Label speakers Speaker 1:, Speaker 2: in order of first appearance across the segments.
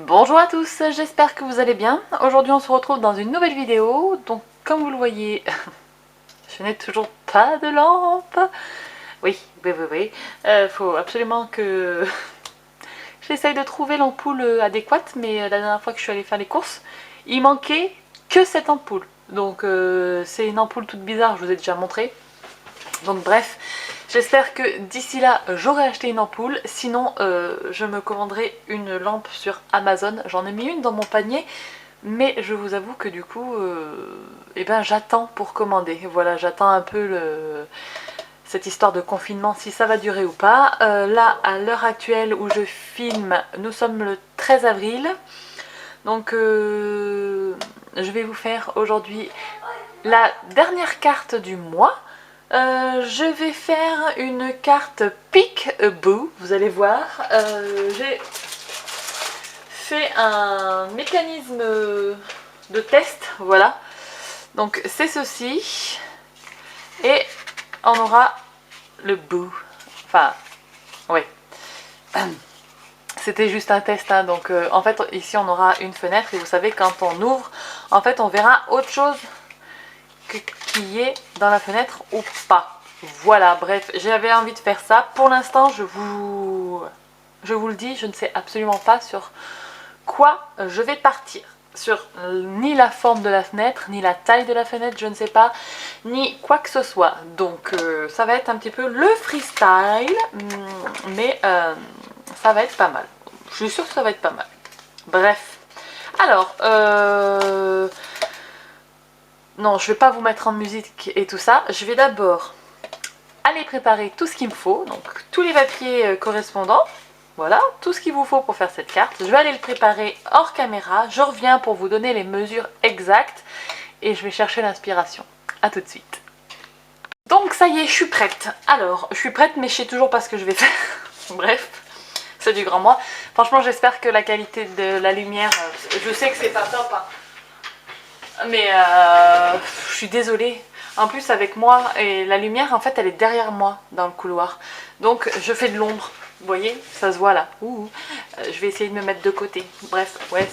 Speaker 1: Bonjour à tous, j'espère que vous allez bien. Aujourd'hui on se retrouve dans une nouvelle vidéo. Donc comme vous le voyez, je n'ai toujours pas de lampe. Oui. Faut absolument que j'essaye de trouver l'ampoule adéquate. Mais la dernière fois que je suis allée faire les courses, il manquait que cette ampoule. Donc c'est une ampoule toute bizarre, je vous ai déjà montré. Donc bref, j'espère que d'ici là j'aurai acheté une ampoule, sinon je me commanderai une lampe sur Amazon. J'en ai mis une dans mon panier, mais je vous avoue que du coup, j'attends pour commander. Voilà, j'attends un peu cette histoire de confinement, si ça va durer ou pas. Là, à l'heure actuelle où je filme, nous sommes le 13 avril. Donc je vais vous faire aujourd'hui la dernière carte du mois. Je vais faire une carte Peek-a-Boo, vous allez voir. J'ai fait un mécanisme de test, voilà. Donc c'est ceci. Et on aura le Boo. Enfin, oui. C'était juste un test, hein. Donc en fait ici on aura une fenêtre et vous savez quand on ouvre, en fait on verra autre chose qui est dans la fenêtre ou pas. Voilà, bref, j'avais envie de faire ça. Pour l'instant, je vous le dis, je ne sais absolument pas sur quoi je vais partir. Sur ni la forme de la fenêtre, ni la taille de la fenêtre, je ne sais pas, ni quoi que ce soit. Donc ça va être un petit peu le freestyle, mais ça va être pas mal. Je suis sûre que ça va être pas mal. Bref. Alors, non, je vais pas vous mettre en musique et tout ça. Je vais d'abord aller préparer tout ce qu'il me faut. Donc, tous les papiers correspondants. Voilà, tout ce qu'il vous faut pour faire cette carte. Je vais aller le préparer hors caméra. Je reviens pour vous donner les mesures exactes. Et je vais chercher l'inspiration. A tout de suite. Donc, ça y est, je suis prête. Alors, je suis prête, mais je sais toujours pas ce que je vais faire. Bref, c'est du grand moi. Franchement, j'espère que la qualité de la lumière... je sais que c'est pas top, hein. Mais je suis désolée. En plus avec moi, et la lumière en fait elle est derrière moi dans le couloir. Donc je fais de l'ombre. Vous voyez, ça se voit là. Je vais essayer de me mettre de côté. Bref, ouais.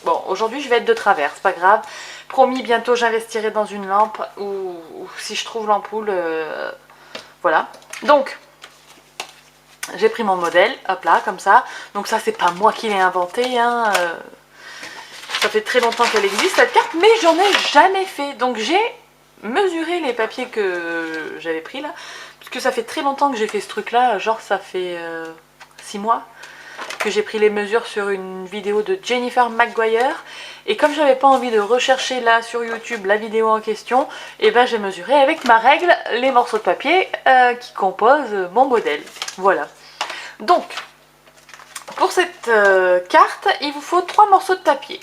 Speaker 1: Bon, aujourd'hui je vais être de travers, c'est pas grave. Promis, bientôt j'investirai dans une lampe ou si je trouve l'ampoule, voilà. Donc, j'ai pris mon modèle, hop là, comme ça. Donc ça c'est pas moi qui l'ai inventé, hein. Ça fait très longtemps qu'elle existe cette carte, mais j'en ai jamais fait. Donc j'ai mesuré les papiers que j'avais pris là, parce que ça fait très longtemps que j'ai fait ce truc là, genre ça fait 6 mois que j'ai pris les mesures sur une vidéo de Jennifer McGuire. Et comme j'avais pas envie de rechercher là sur YouTube la vidéo en question, et ben j'ai mesuré avec ma règle les morceaux de papier qui composent mon modèle. Voilà. Donc, pour cette carte, il vous faut 3 morceaux de papier.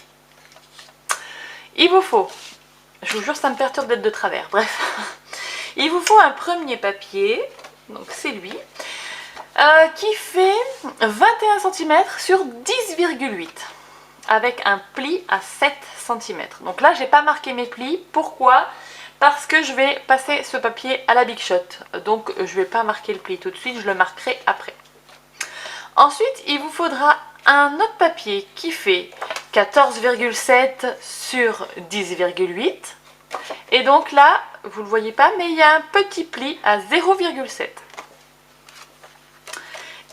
Speaker 1: Il vous faut, je vous jure ça me perturbe d'être de travers, bref. Il vous faut un premier papier, donc c'est lui, qui fait 21 cm sur 10,8 avec un pli à 7 cm. Donc là j'ai pas marqué mes plis, pourquoi? Parce que je vais passer ce papier à la Big Shot, donc je vais pas marquer le pli tout de suite, je le marquerai après. Ensuite il vous faudra un autre papier qui fait 14,7 sur 10,8 et donc là vous le voyez pas mais il y a un petit pli à 0,7.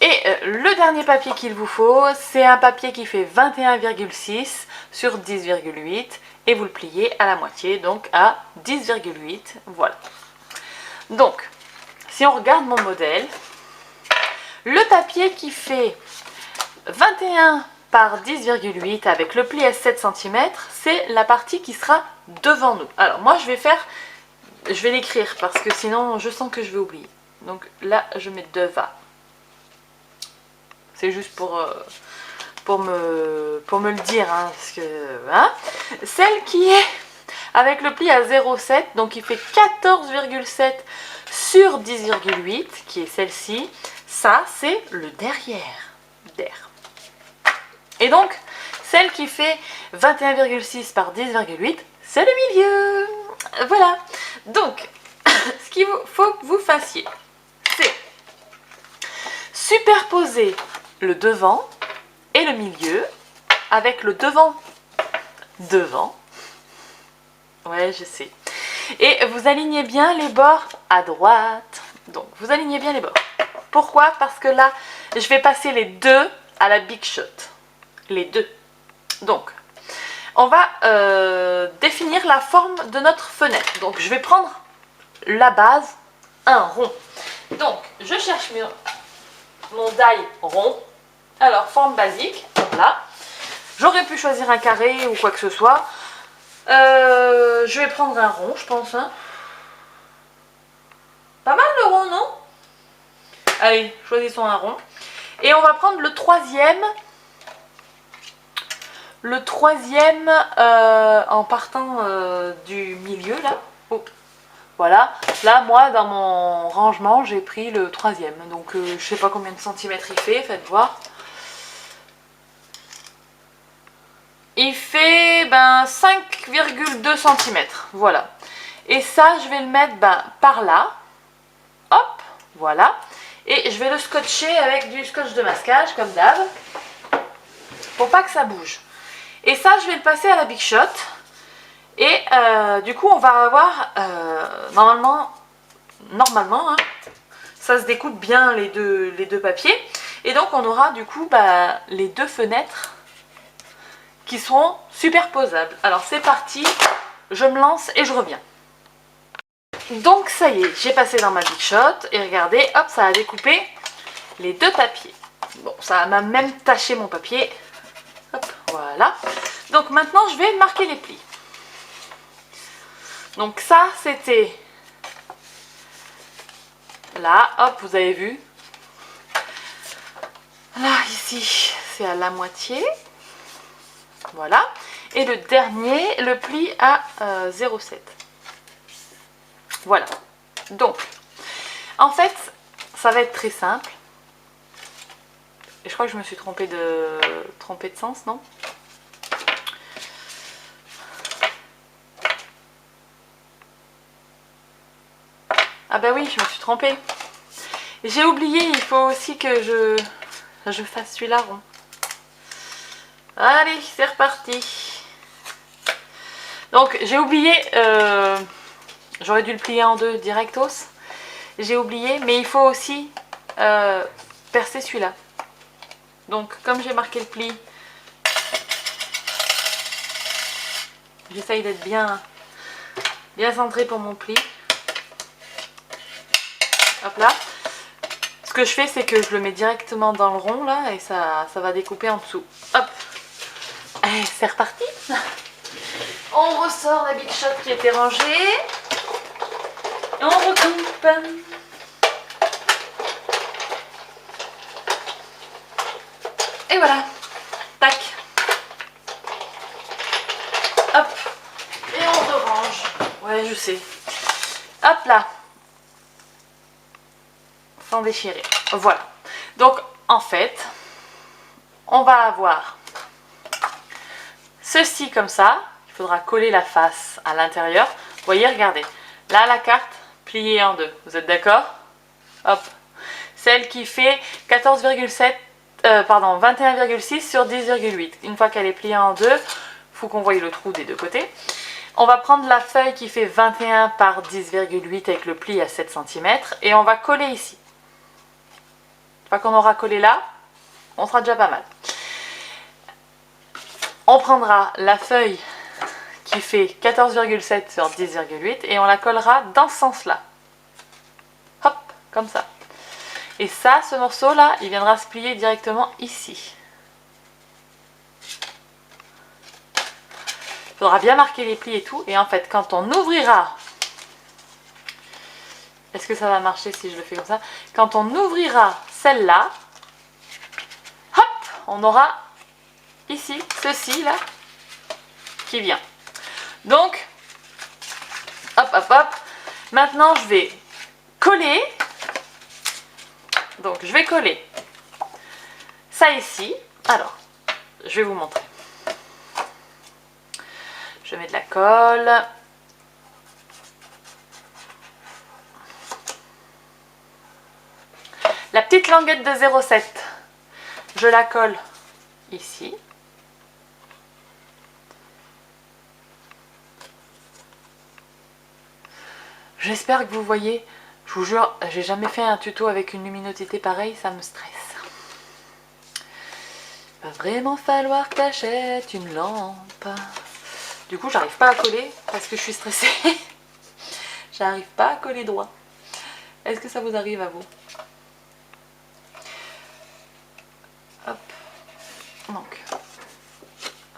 Speaker 1: Et le dernier papier qu'il vous faut, c'est un papier qui fait 21,6 sur 10,8 et vous le pliez à la moitié, donc à 10,8, voilà. Donc si on regarde mon modèle, le papier qui fait 21 par 10,8 avec le pli à 7 cm, c'est la partie qui sera devant nous. Alors moi je vais l'écrire parce que sinon je sens que je vais oublier. Donc là je mets devant. C'est juste pour me le dire, hein, parce que hein. Celle qui est avec le pli à 0,7, donc il fait 14,7 sur 10,8, qui est celle-ci. Ça c'est le derrière. Et donc, celle qui fait 21,6 par 10,8, c'est le milieu. Voilà. Donc, ce qu'il faut que vous fassiez, c'est superposer le devant et le milieu avec le devant. Devant. Ouais, je sais. Et vous alignez bien les bords à droite. Donc, vous alignez bien les bords. Pourquoi? Parce que là, je vais passer les deux à la Big Shot. Les deux. Donc, on va définir la forme de notre fenêtre. Donc, je vais prendre la base, un rond. Donc, je cherche mon die rond. Alors, forme basique, là. J'aurais pu choisir un carré ou quoi que ce soit. Je vais prendre un rond, je pense. Hein. Pas mal le rond, non? Allez, choisissons un rond. Et on va prendre le troisième. Le troisième en partant du milieu, là. Oh. Voilà. Là, moi, dans mon rangement, j'ai pris le troisième. Donc, je sais pas combien de centimètres il fait, faites voir. Il fait 5,2 cm. Voilà. Et ça, je vais le mettre par là. Hop, voilà. Et je vais le scotcher avec du scotch de masquage, comme d'hab. Pour pas que ça bouge. Et ça, je vais le passer à la Big Shot. Et du coup, on va avoir, normalement, hein, ça se découpe bien les deux papiers. Et donc, on aura du coup les deux fenêtres qui seront superposables. Alors, c'est parti. Je me lance et je reviens. Donc, ça y est, j'ai passé dans ma Big Shot. Et regardez, hop, ça a découpé les deux papiers. Bon, ça m'a même taché mon papier. Hop, voilà. Donc, maintenant, je vais marquer les plis. Donc ça, c'était là, hop, vous avez vu. Là, ici, c'est à la moitié. Voilà. Et le dernier, le pli à 0,7. Voilà. Donc, en fait, ça va être très simple. Et je crois que je me suis trompée de sens, non? Ah bah oui, je me suis trompée. J'ai oublié, il faut aussi que je fasse celui-là rond. Allez, c'est reparti. Donc, j'ai oublié, j'aurais dû le plier en deux directos. J'ai oublié, mais il faut aussi percer celui-là. Donc, comme j'ai marqué le pli, j'essaye d'être bien centré pour mon pli. Hop là. Ce que je fais, c'est que je le mets directement dans le rond là et ça va découper en dessous. Hop. Allez, c'est reparti. On ressort la Big Shot qui était rangée. Et on recoupe. Et voilà. Tac. Hop. Et on rerange. Ouais, je sais. Hop là. Sans déchirer. Voilà. Donc, en fait, on va avoir ceci comme ça. Il faudra coller la face à l'intérieur. Vous voyez, regardez. Là, la carte pliée en deux. Vous êtes d'accord? Hop. Celle qui fait 21,6 sur 10,8. Une fois qu'elle est pliée en deux, il faut qu'on voie le trou des deux côtés. On va prendre la feuille qui fait 21 par 10,8 avec le pli à 7 cm et on va coller ici. Une fois qu'on aura collé là, on sera déjà pas mal. On prendra la feuille qui fait 14,7 sur 10,8 et on la collera dans ce sens-là. Hop, comme ça. Et ça, ce morceau-là, il viendra se plier directement ici. Il faudra bien marquer les plis et tout. Et en fait, quand on ouvrira... Est-ce que ça va marcher si je le fais comme ça? Quand on ouvrira celle-là, hop, on aura ici, ceci là, qui vient. Donc, hop, hop, hop. Maintenant, je vais coller. Donc, je vais coller ça ici. Alors, je vais vous montrer. Je mets de la colle. La petite languette de 0,7, je la colle ici. J'espère que vous voyez. Je vous jure, j'ai jamais fait un tuto avec une luminosité pareille, ça me stresse. Va vraiment falloir que t'achètes une lampe. Du coup, j'arrive pas à coller parce que je suis stressée. J'arrive pas à coller droit. Est-ce que ça vous arrive à vous? Hop. Donc,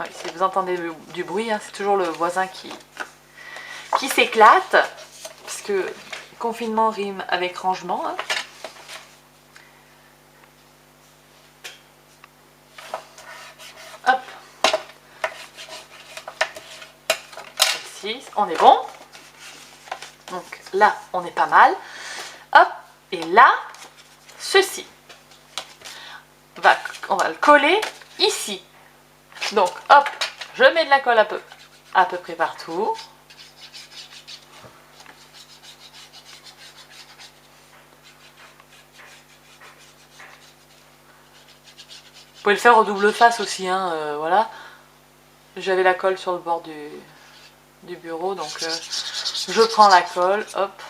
Speaker 1: oui, si vous entendez du bruit, hein, c'est toujours le voisin qui s'éclate. Parce que confinement rime avec rangement. Hein. Hop. Ici, on est bon. Donc là, on est pas mal. Hop. Et là, ceci. On va le coller ici. Donc, hop, je mets de la colle à peu près partout. Vous pouvez le faire au double face aussi, hein, voilà. J'avais la colle sur le bord du bureau, donc je prends la colle, hop.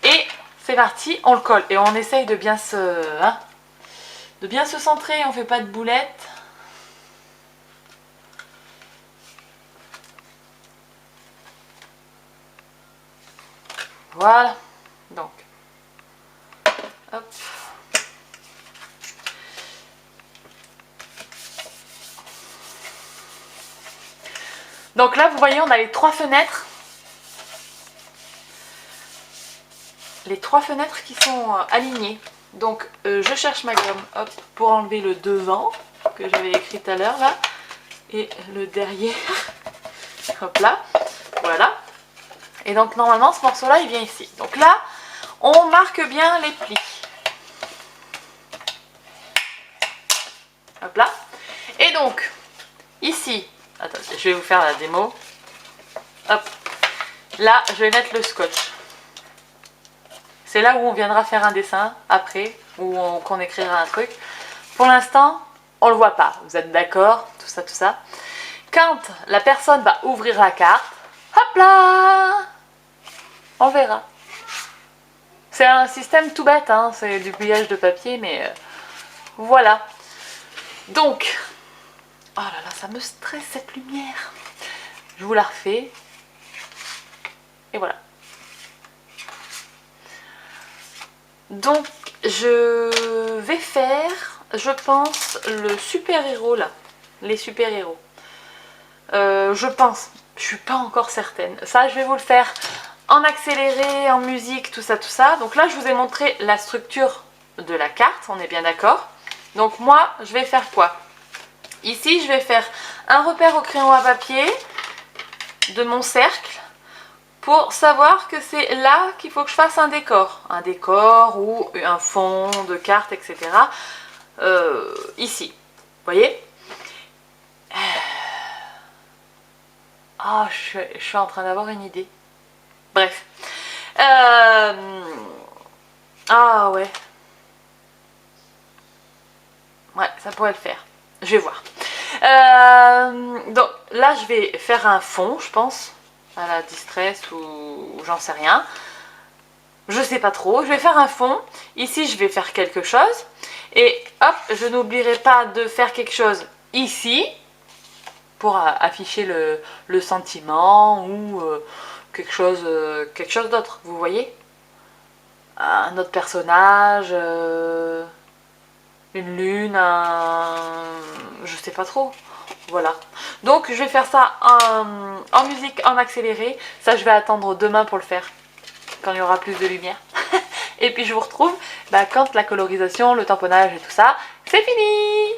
Speaker 1: Et c'est parti, on le colle. Et on essaye de bien se centrer, on fait pas de boulettes. Voilà, donc, hop. Donc là, vous voyez, on a les trois fenêtres. Les trois fenêtres qui sont alignées. Donc, je cherche ma gomme, hop, pour enlever le devant, que j'avais écrit tout à l'heure, là. Et le derrière. Hop là, voilà. Et donc normalement ce morceau là il vient ici. Donc là on marque bien les plis. Hop là. Et donc ici, attends, je vais vous faire la démo. Hop. Là je vais mettre le scotch. C'est là où on viendra faire un dessin après, ou qu'on écrira un truc. Pour l'instant on le voit pas. Vous êtes d'accord? Tout ça, tout ça. Quand la personne va ouvrir la carte, hop là, on verra. C'est un système tout bête, hein, c'est du pliage de papier, mais voilà. Donc, oh là là, ça me stresse cette lumière. Je vous la refais. Et voilà. Donc, je vais faire, je pense, le super-héros là. Les super-héros. Je pense, je suis pas encore certaine. Ça, je vais vous le faire en accéléré, en musique, tout ça, tout ça. Donc là, je vous ai montré la structure de la carte, on est bien d'accord. Donc moi, je vais faire quoi? Ici, je vais faire un repère au crayon à papier de mon cercle pour savoir que c'est là qu'il faut que je fasse un décor. Un décor ou un fond de carte, etc. Ici, vous voyez? Ah, je suis en train d'avoir une idée. Bref. Ah ouais. Ouais, ça pourrait le faire. Je vais voir. Donc là, je vais faire un fond, je pense. À la distress ou j'en sais rien. Je sais pas trop. Je vais faire un fond. Ici, je vais faire quelque chose. Et hop, je n'oublierai pas de faire quelque chose ici. Pour afficher le sentiment ou quelque chose d'autre, vous voyez? Un autre personnage, une lune, je sais pas trop. Voilà. Donc je vais faire ça en musique en accéléré. Ça je vais attendre demain pour le faire, quand il y aura plus de lumière. Et puis je vous retrouve quand la colorisation, le tamponnage et tout ça, c'est fini!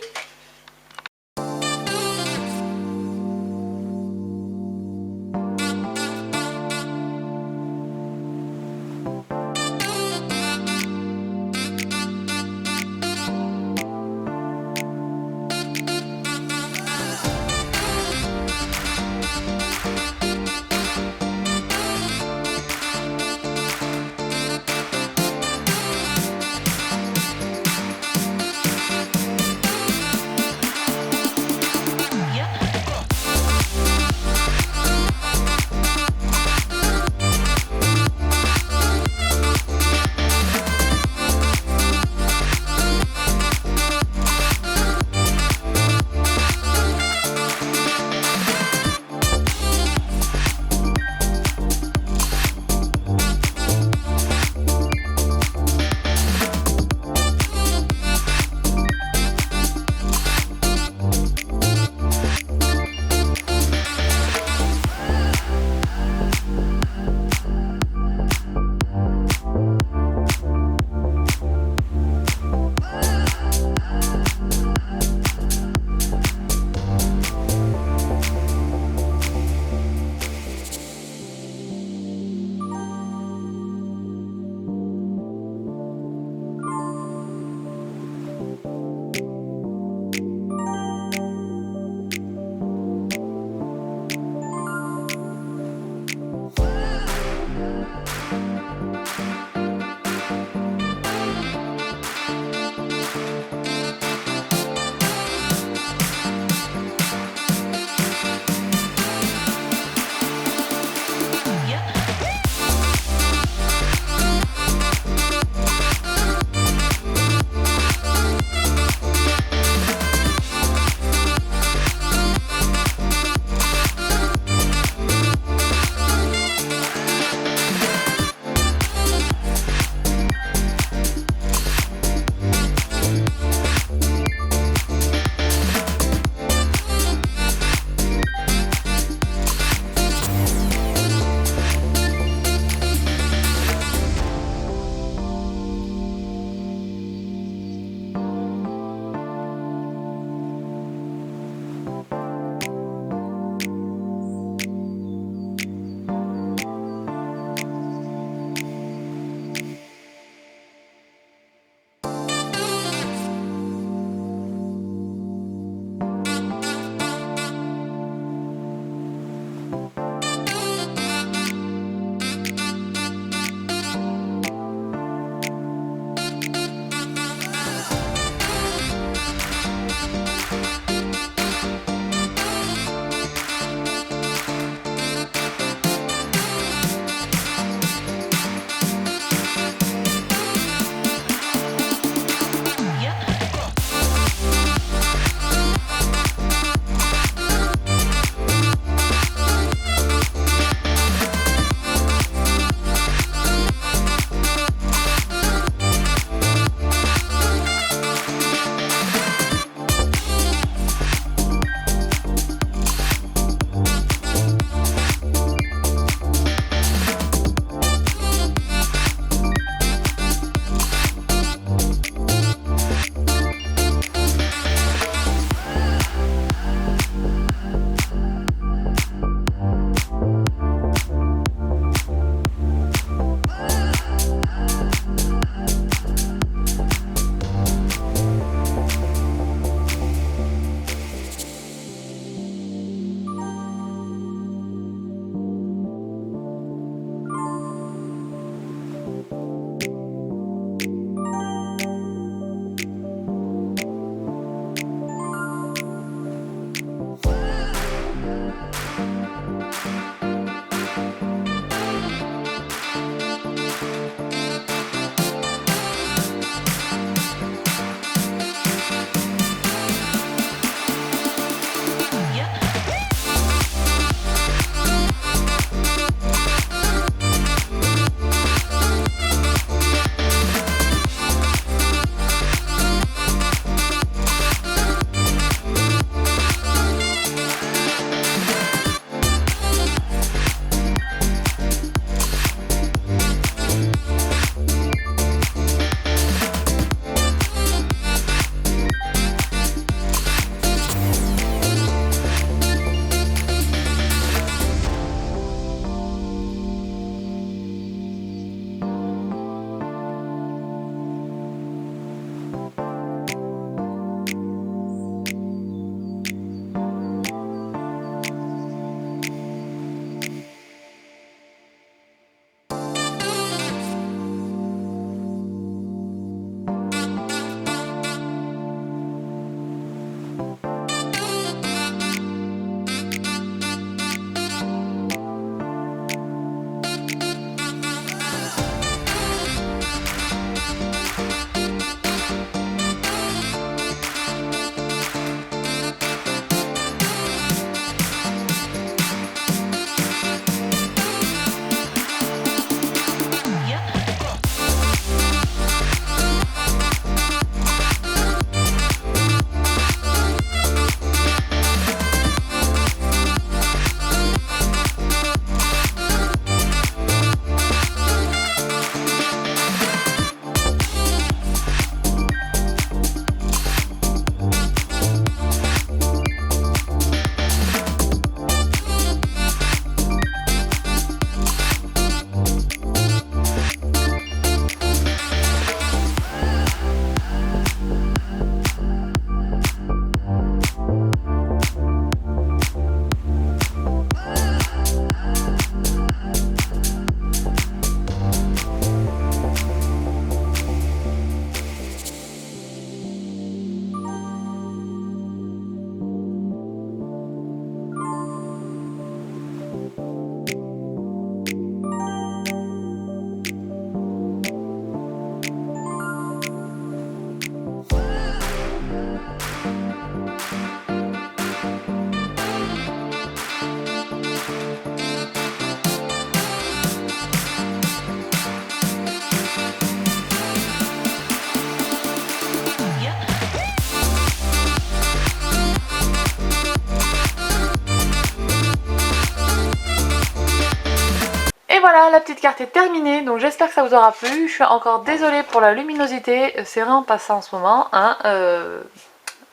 Speaker 1: voilà, la petite carte est terminée, donc j'espère que ça vous aura plu. Je suis encore désolée pour la luminosité, c'est vraiment pas ça en ce moment, hein.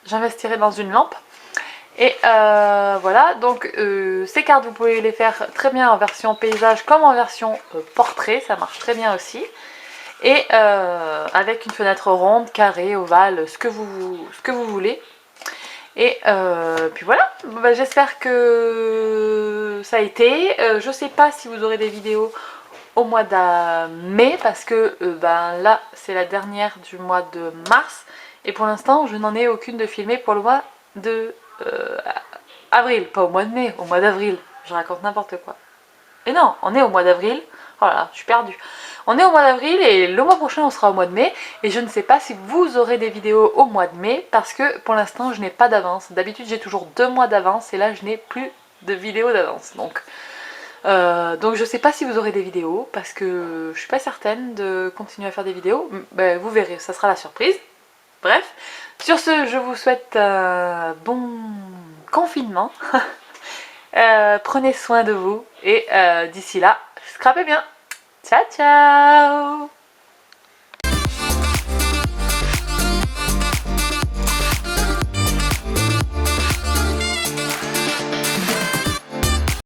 Speaker 1: J'investirai dans une lampe. Et voilà, donc ces cartes vous pouvez les faire très bien en version paysage comme en version portrait, ça marche très bien aussi. Et avec une fenêtre ronde, carrée, ovale, ce que vous voulez. Et puis voilà, bah, j'espère que ça a été. Je sais pas si vous aurez des vidéos au mois de mai parce que ben, là c'est la dernière du mois de mars. Et pour l'instant je n'en ai aucune de filmée pour le mois de avril, pas au mois de mai, au mois d'avril. Je raconte n'importe quoi. Et non, on est au mois d'avril. Oh là là, je suis perdue. On est au mois d'avril et le mois prochain on sera au mois de mai. Et je ne sais pas si vous aurez des vidéos au mois de mai parce que pour l'instant je n'ai pas d'avance. D'habitude j'ai toujours 2 mois d'avance et là je n'ai plus de vidéos d'avance. Donc je sais pas si vous aurez des vidéos parce que je suis pas certaine de continuer à faire des vidéos. Ben, vous verrez, ça sera la surprise. Bref, sur ce je vous souhaite un bon confinement. Prenez soin de vous et d'ici là, scrapez bien. Ciao ciao.